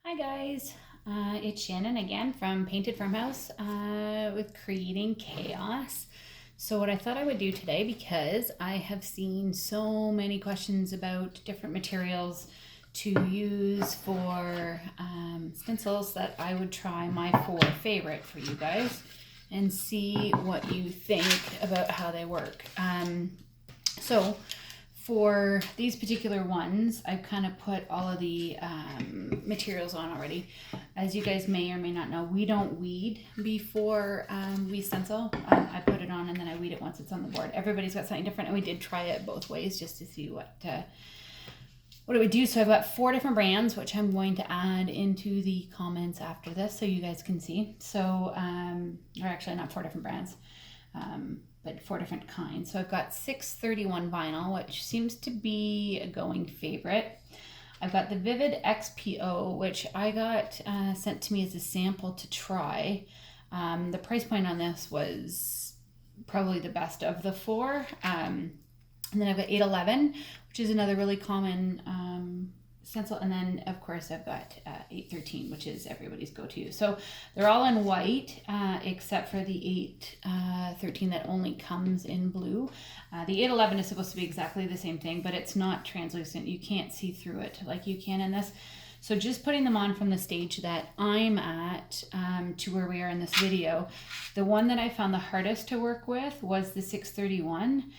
Hi guys, it's Shannon again from Painted Farmhouse with Creating Chaos. So what I thought I would do today, because I have seen so many questions about different materials to use for stencils, that I would try my 4 favorite for you guys and see what you think about how they work. So for these particular ones, I've kind of put all of the materials on already. As you guys may or may not know, we don't weed before we stencil. I put it on and then I weed it once it's on the board. Everybody's got something different, and we did try it both ways just to see what it would do. So I've got 4 different brands, which I'm going to add into the comments after this so you guys can see. So, or actually not 4 different brands. But 4 different kinds. So I've got 631 vinyl, which seems to be a going favorite. I've got the Vivid XPO, which I got sent to me as a sample to try. The price point on this was probably the best of the 4. And then I've got 811, which is another really common stencil, and then of course I've got 813, which is everybody's go-to. So they're all in white except for the 813 that only comes in blue. The 811 is supposed to be exactly the same thing, but it's not translucent. You can't see through it like you can in this. So just putting them on from the stage that I'm at to where we are in this video, the one that I found the hardest to work with was the 631.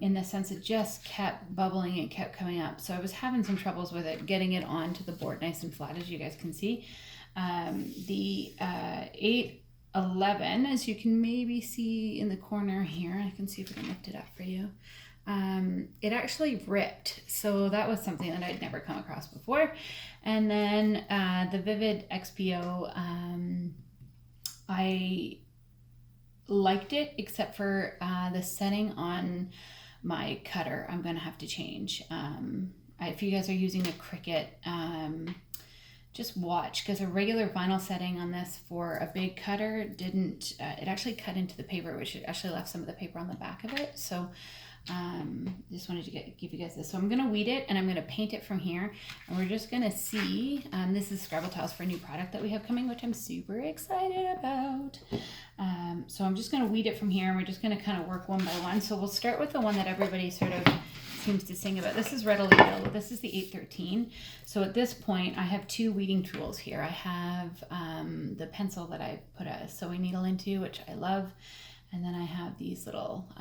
In the sense it just kept bubbling and kept coming up. So I was having some troubles with it, getting it onto the board nice and flat, as you guys can see. The 811, as you can maybe see in the corner here, I can see if I can lift it up for you. It actually ripped. So that was something that I'd never come across before. And then the Vivid XPO, I liked it, except for the setting on my cutter. I'm gonna have to change. If you guys are using a Cricut, just watch, because a regular vinyl setting on this for a big cutter didn't, it actually cut into the paper, which actually left some of the paper on the back of it. So just wanted to give you guys this. So I'm going to weed it and I'm going to paint it from here, and we're just going to see. This is Scrabble Tiles for a new product that we have coming, which I'm super excited about. So I'm just going to weed it from here, and we're just going to kind of work one by one. So we'll start with the one that everybody sort of seems to sing about. This is readily available. This is the 813. So at this point I have 2 weeding tools here. I have the pencil that I put a sewing needle into, which I love. And then I have these little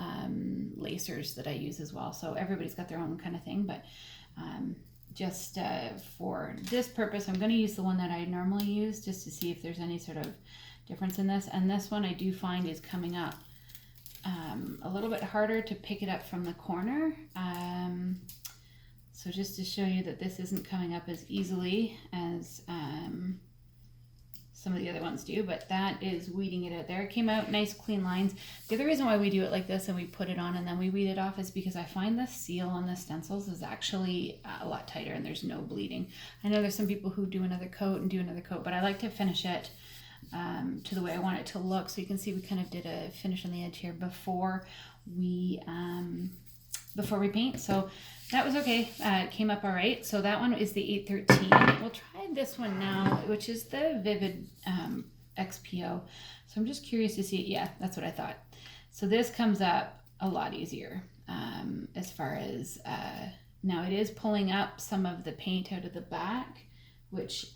lacers that I use as well. So everybody's got their own kind of thing, but just for this purpose, I'm going to use the one that I normally use, just to see if there's any sort of difference in this. And this one I do find is coming up a little bit harder to pick it up from the corner. So just to show you that this isn't coming up as easily as some of the other ones do, but that is weeding it out there. It came out nice clean lines. The other reason why we do it like this and we put it on and then we weed it off is because I find the seal on the stencils is actually a lot tighter and there's no bleeding. I know there's some people who do another coat and do another coat, but I like to finish it to the way I want it to look. So you can see we kind of did a finish on the edge here before we paint. So that was okay. It came up all right. So that one is the 813. We'll try this one now, which is the Vivid XPO. So I'm just curious to see. Yeah, that's what I thought. So this comes up a lot easier as far as now it is pulling up some of the paint out of the back, which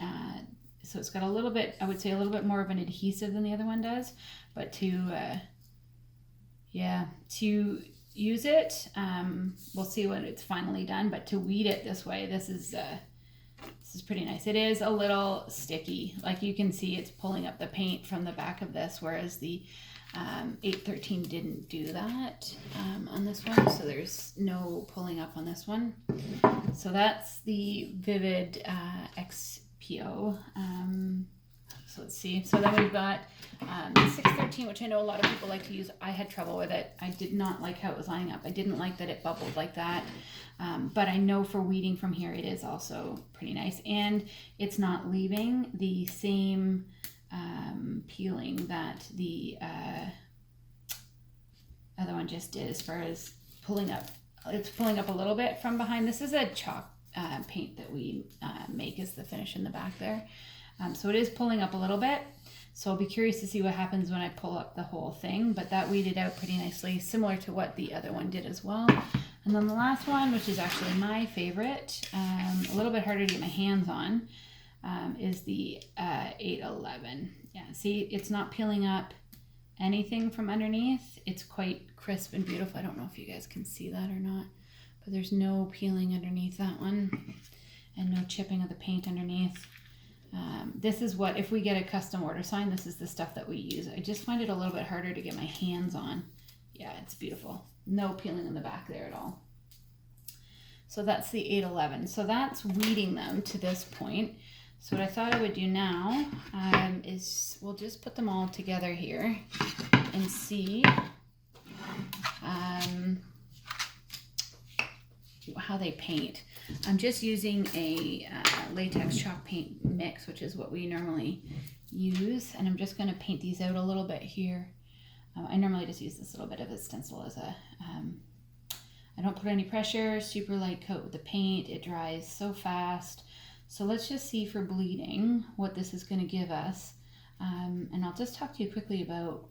so it's got a little bit, I would say a little bit more of an adhesive than the other one does, but to use it, we'll see when it's finally done, but to weed it this way, this is pretty nice. It is a little sticky, like you can see it's pulling up the paint from the back of this, whereas the 813 didn't do that on this one, so there's no pulling up on this one. So that's the Vivid XPO. So let's see. So then we've got the 613, which I know a lot of people like to use. I had trouble with it. I did not like how it was lining up. I didn't like that it bubbled like that. But I know for weeding from here, it is also pretty nice. And it's not leaving the same peeling that the other one just did as far as pulling up. It's pulling up a little bit from behind. This is a chalk paint that we make is the finish in the back there. So it is pulling up a little bit. So I'll be curious to see what happens when I pull up the whole thing, but that weeded out pretty nicely, similar to what the other one did as well. And then the last one, which is actually my favorite, a little bit harder to get my hands on, is the 811. Yeah, see, it's not peeling up anything from underneath. It's quite crisp and beautiful. I don't know if you guys can see that or not, but there's no peeling underneath that one and no chipping of the paint underneath. This is what, if we get a custom order sign, this is the stuff that we use. I just find it a little bit harder to get my hands on. Yeah, it's beautiful. No peeling in the back there at all. So that's the 811. So that's weeding them to this point. So what I thought I would do now is we'll just put them all together here and see how they paint. I'm just using a latex chalk paint mix, which is what we normally use, and I'm just going to paint these out a little bit here. I normally just use this little bit of a stencil as a, I don't put any pressure, super light coat with the paint, it dries so fast. So let's just see for bleeding what this is going to give us, and I'll just talk to you quickly about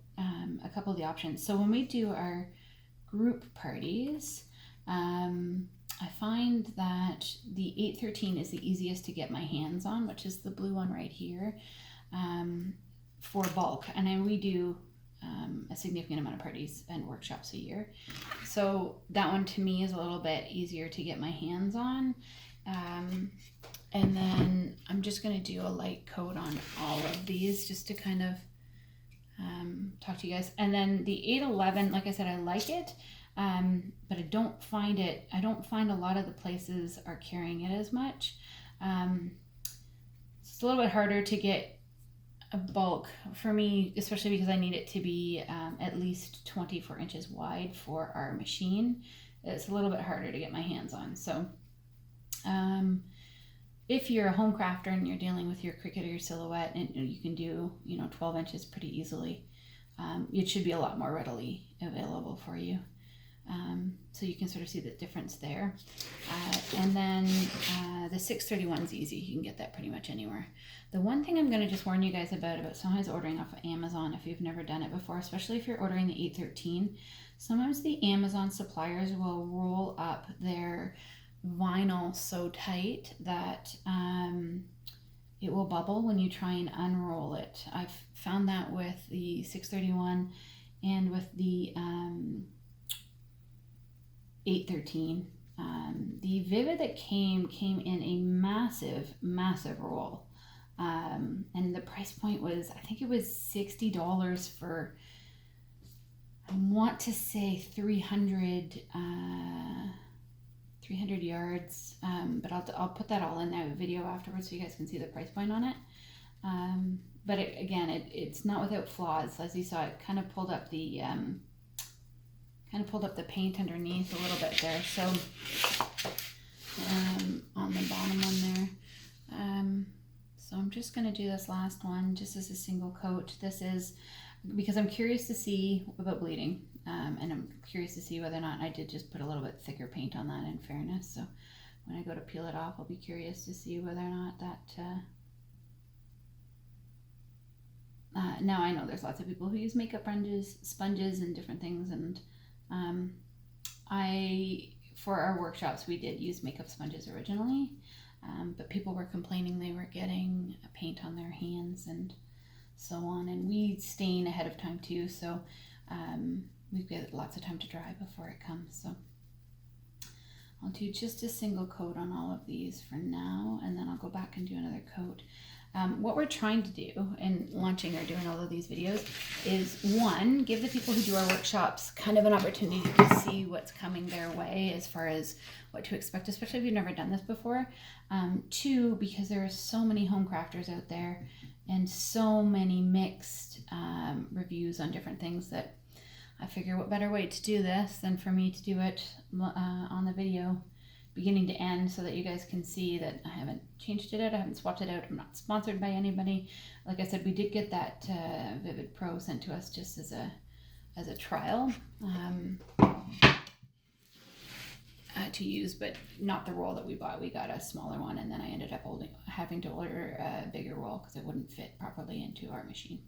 a couple of the options. So when we do our group parties, I find that the 813 is the easiest to get my hands on, which is the blue one right here, for bulk. And then we do a significant amount of parties and workshops a year. So that one to me is a little bit easier to get my hands on. And then I'm just going to do a light coat on all of these just to kind of talk to you guys. And then the 811, like I said, I like it. But I don't find a lot of the places are carrying it as much. It's a little bit harder to get a bulk for me, especially because I need it to be at least 24 inches wide for our machine. It's a little bit harder to get my hands on. So if you're a home crafter and you're dealing with your Cricut or your Silhouette, and you can do 12 inches pretty easily, it should be a lot more readily available for you. So you can sort of see the difference there. And then the 631 is easy. You can get that pretty much anywhere. The one thing I'm going to just warn you guys about sometimes ordering off of Amazon, if you've never done it before, especially if you're ordering the 813, sometimes the Amazon suppliers will roll up their vinyl so tight that it will bubble when you try and unroll it. I've found that with the 631 and with the 813. The Vivid that came in a massive roll, and the price point was, I think it was $60 for, I want to say 300 yards, but I'll put that all in the video afterwards so you guys can see the price point on it. But it's not without flaws. As you saw, it kind of pulled up the paint underneath a little bit there. So on the bottom one there. So I'm just going to do this last one just as a single coat. This is because I'm curious to see about bleeding, and I'm curious to see whether or not I did just put a little bit thicker paint on that, in fairness. So when I go to peel it off, I'll be curious to see whether or not that now I know there's lots of people who use makeup sponges and different things, and for our workshops we did use makeup sponges originally, but people were complaining they were getting paint on their hands and so on, and we stain ahead of time too, so we've got lots of time to dry before it comes. So I'll do just a single coat on all of these for now, and then I'll go back and do another coat. What we're trying to do in launching or doing all of these videos is, one, give the people who do our workshops kind of an opportunity to see what's coming their way as far as what to expect, especially if you've never done this before. Two, because there are so many home crafters out there and so many mixed reviews on different things, that I figure what better way to do this than for me to do it on the video beginning to end, so that you guys can see that I haven't changed it out, I haven't swapped it out, I'm not sponsored by anybody. Like I said, we did get that Vivid Pro sent to us just as a trial. to use, but not the roll that we bought. We got a smaller one, and then I ended up having to order a bigger roll because it wouldn't fit properly into our machine.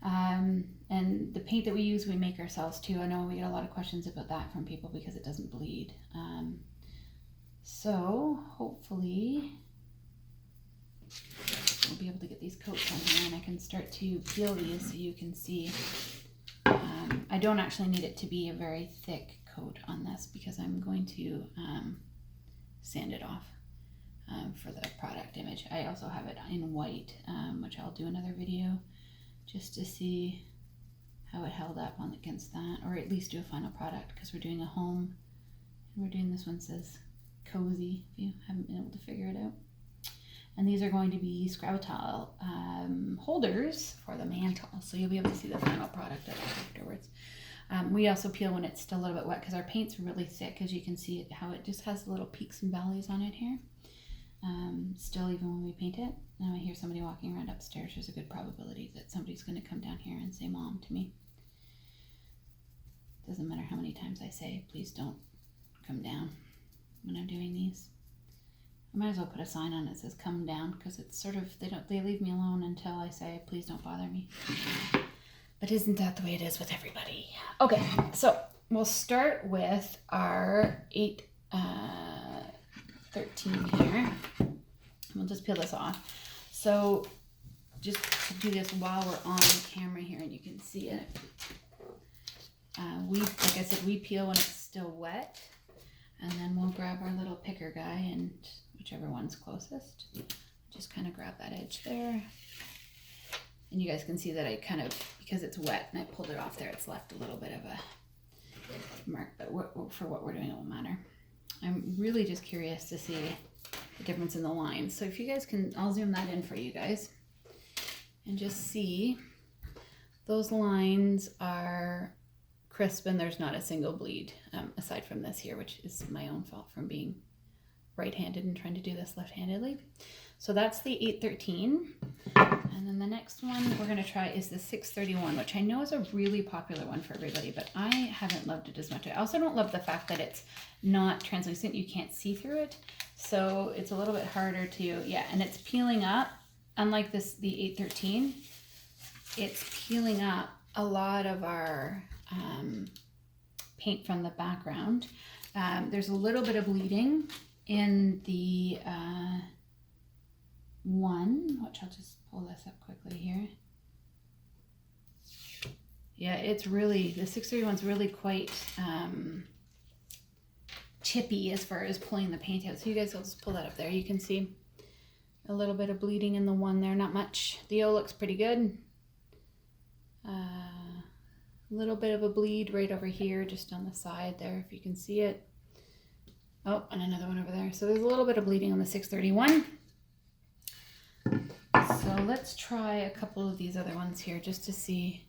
And the paint that we use, we make ourselves too. I know we get a lot of questions about that from people because it doesn't bleed. So hopefully we'll be able to get these coats on here, and I can start to peel these so you can see. I don't actually need it to be a very thick coat on this because I'm going to sand it off for the product image. I also have it in white, which I'll do another video just to see how it held up on against that, or at least do a final product because we're doing a home, and we're doing, this one says cozy if you haven't been able to figure it out. And these are going to be Scrabble tile holders for the mantle, so you'll be able to see the final product afterwards. We also peel when it's still a little bit wet because our paint's really thick, as you can see how it just has little peaks and valleys on it here. Still, even when we paint it. Now I hear somebody walking around upstairs. There's a good probability that somebody's going to come down here and say "Mom" to me. Doesn't matter how many times I say, please don't come down when I'm doing these. I might as well put a sign on it that says "come down" because it's sort of, they leave me alone until I say "please don't bother me." But isn't that the way it is with everybody? Okay, so we'll start with our 813 here. We'll just peel this off. So just to do this while we're on the camera here and you can see it. Like I said, we peel when it's still wet, and then we'll grab our little picker guy and whichever one's closest. Just kind of grab that edge there. And you guys can see that I kind of, because it's wet and I pulled it off there, it's left a little bit of a mark, but for what we're doing, it won't matter. I'm really just curious to see the difference in the lines. So if you guys can, I'll zoom that in for you guys and just see those lines are crisp and there's not a single bleed, aside from this here, which is my own fault from being right-handed and trying to do this left-handedly. So that's the 813. And then the next one we're going to try is the 631, which I know is a really popular one for everybody, but I haven't loved it as much. I also don't love the fact that it's not translucent. You can't see through it. So it's a little bit harder to, yeah, and it's peeling up. Unlike this, the 813, it's peeling up a lot of our paint from the background. There's a little bit of bleeding in the one, which I'll just pull this up quickly here. Yeah, it's really, the 631's really quite chippy as far as pulling the paint out. So you guys will just pull that up there. You can see a little bit of bleeding in the one there, not much. The O looks pretty good. A little bit of a bleed right over here, just on the side there, if you can see it. Oh, and another one over there. So there's a little bit of bleeding on the 631. So let's try a couple of these other ones here just to see.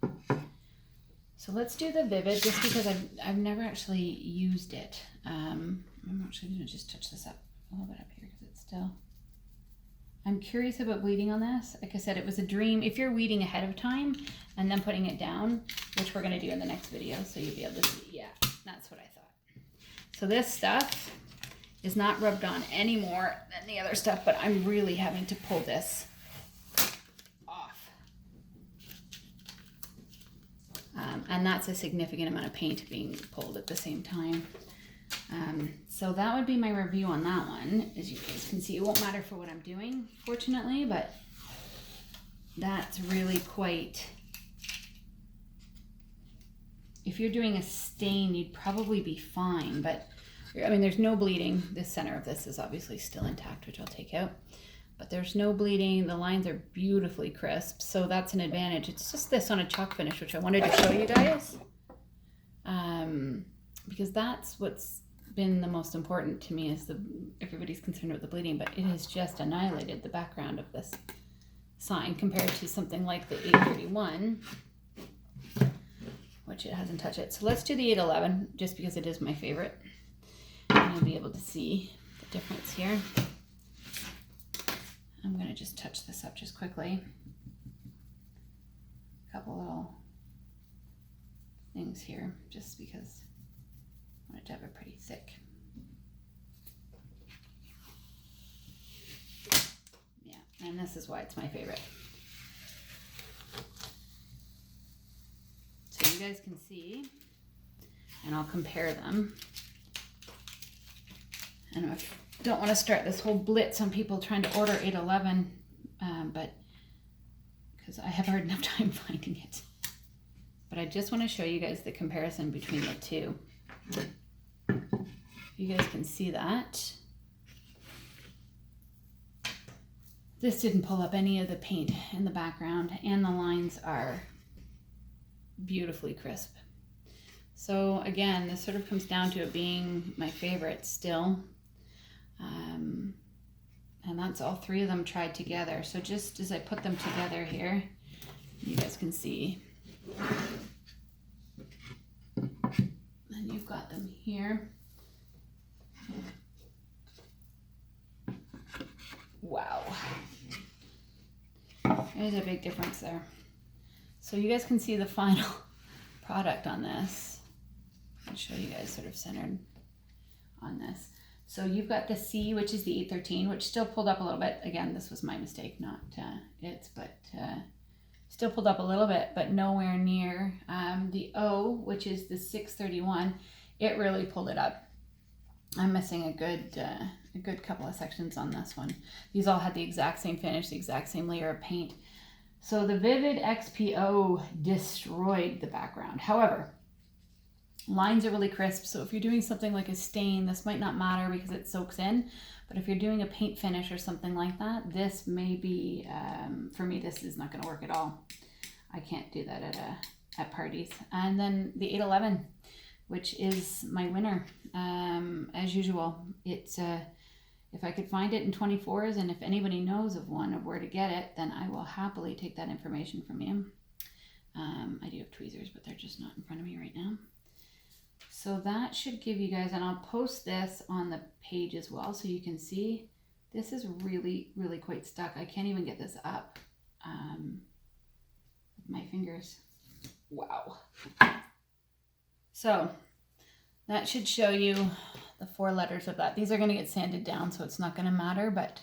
So let's do the Vivid, just because I've never actually used it. I'm actually going to just touch this up a little bit up here because it's still, I'm curious about bleeding on this. Like I said, it was a dream. If you're weeding ahead of time and then putting it down, which we're going to do in the next video, so you'll be able to see. Yeah, that's what I thought. So this stuff is not rubbed on any more than the other stuff, but I'm really having to pull this off. And that's a significant amount of paint being pulled at the same time. So that would be my review on that one. As you guys can see, it won't matter for what I'm doing, fortunately, but that's really quite, if you're doing a stain, you'd probably be fine, but I mean, there's no bleeding. The center of this is obviously still intact, which I'll take out, but there's no bleeding. The lines are beautifully crisp, so that's an advantage. It's just this on a chalk finish, which I wanted to show you guys, because that's what's been the most important to me, is everybody's concerned with the bleeding, but it has just annihilated the background of this sign compared to something like the 831, which it hasn't touched it. So let's do the 811, just because it is my favorite. And you'll be able to see the difference here. I'm going to just touch this up just quickly. A couple little things here, just because I wanted to have a pretty thick And this is why it's my favorite. So you guys can see, and I'll compare them. And I don't want to start this whole blitz on people trying to order 811, but because I have a hard enough time finding it. But I just want to show you guys the comparison between the two. You guys can see that. This didn't pull up any of the paint in the background, and the lines are beautifully crisp. So again, this sort of comes down to it being my favorite still. And that's all three of them tried together. So just as I put them together here, you guys can see. And you've got them here. Wow. There's a big difference there. So you guys can see the final product on this. I'll show you guys sort of centered on this. So you've got the C, which is the 813, which still pulled up a little bit. Again, this was my mistake, not its, but still pulled up a little bit, but nowhere near. The O, which is the 631, it really pulled it up. I'm missing a good couple of sections on this one. These all had the exact same finish, the exact same layer of paint. So the Vivid XPO destroyed the background. However, lines are really crisp, so if you're doing something like a stain, this might not matter because it soaks in. But if you're doing a paint finish or something like that, this may be, for me, this is not going to work at all. I can't do that at parties. And then the 811, which is my winner, as usual. It's if I could find it in 24s, and if anybody knows of one of where to get it, then I will happily take that information from you. I do have tweezers, but they're just not in front of me right now. So that should give you guys, and I'll post this on the page as well so you can see. This is really, really quite stuck. I can't even get this up with my fingers. Wow. So that should show you the 4 letters of that. These are going to get sanded down, so it's not going to matter, but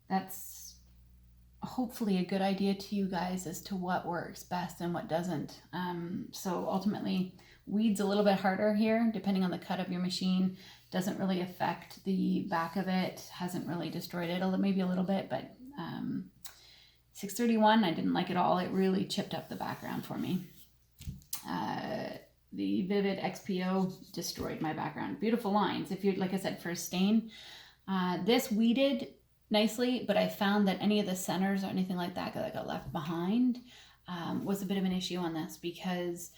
that's hopefully a good idea to you guys as to what works best and what doesn't. So ultimately, weed's a little bit harder here, depending on the cut of your machine. Doesn't really affect the back of it, hasn't really destroyed it, maybe a little bit, but 631, I didn't like it all. It really chipped up the background for me. The Vivid XPO destroyed my background. Beautiful lines. If you're, like I said, for a stain, this weeded nicely, but I found that any of the centers or anything like that got left behind was a bit of an issue on this because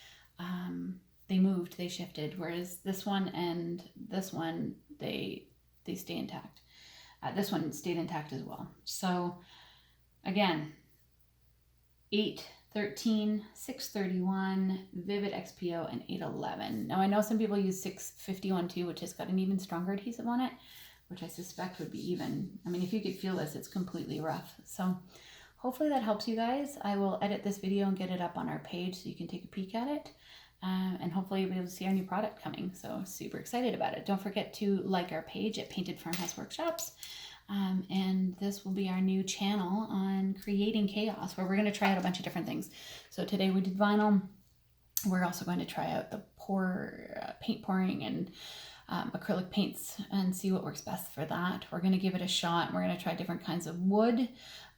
they moved, they shifted, whereas this one and this one, they stay intact. This one stayed intact as well. So again, 813, 631, Vivid XPO, and 811. Now I know some people use 651 too, which has got an even stronger adhesive on it, which I suspect would be even. I mean, if you could feel this, it's completely rough. So hopefully that helps you guys. I will edit this video and get it up on our page so you can take a peek at it. And hopefully you'll be able to see our new product coming. So super excited about it. Don't forget to like our page at Painted Farmhouse Workshops. And this will be our new channel on creating chaos, where we're going to try out a bunch of different things. So today we did vinyl. We're also going to try out the paint pouring and acrylic paints and see what works best for that. We're going to give it a shot. We're going to try different kinds of wood.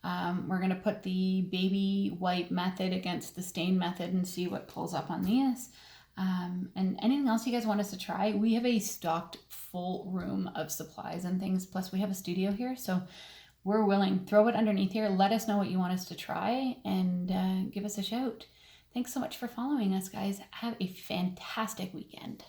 We're going to put the baby wipe method against the stain method and see what pulls up on these. And anything else you guys want us to try, we have a stocked full room of supplies and things. Plus we have a studio here, so we're willing. Throw it underneath here. Let us know what you want us to try and give us a shout. Thanks so much for following us, guys. Have a fantastic weekend.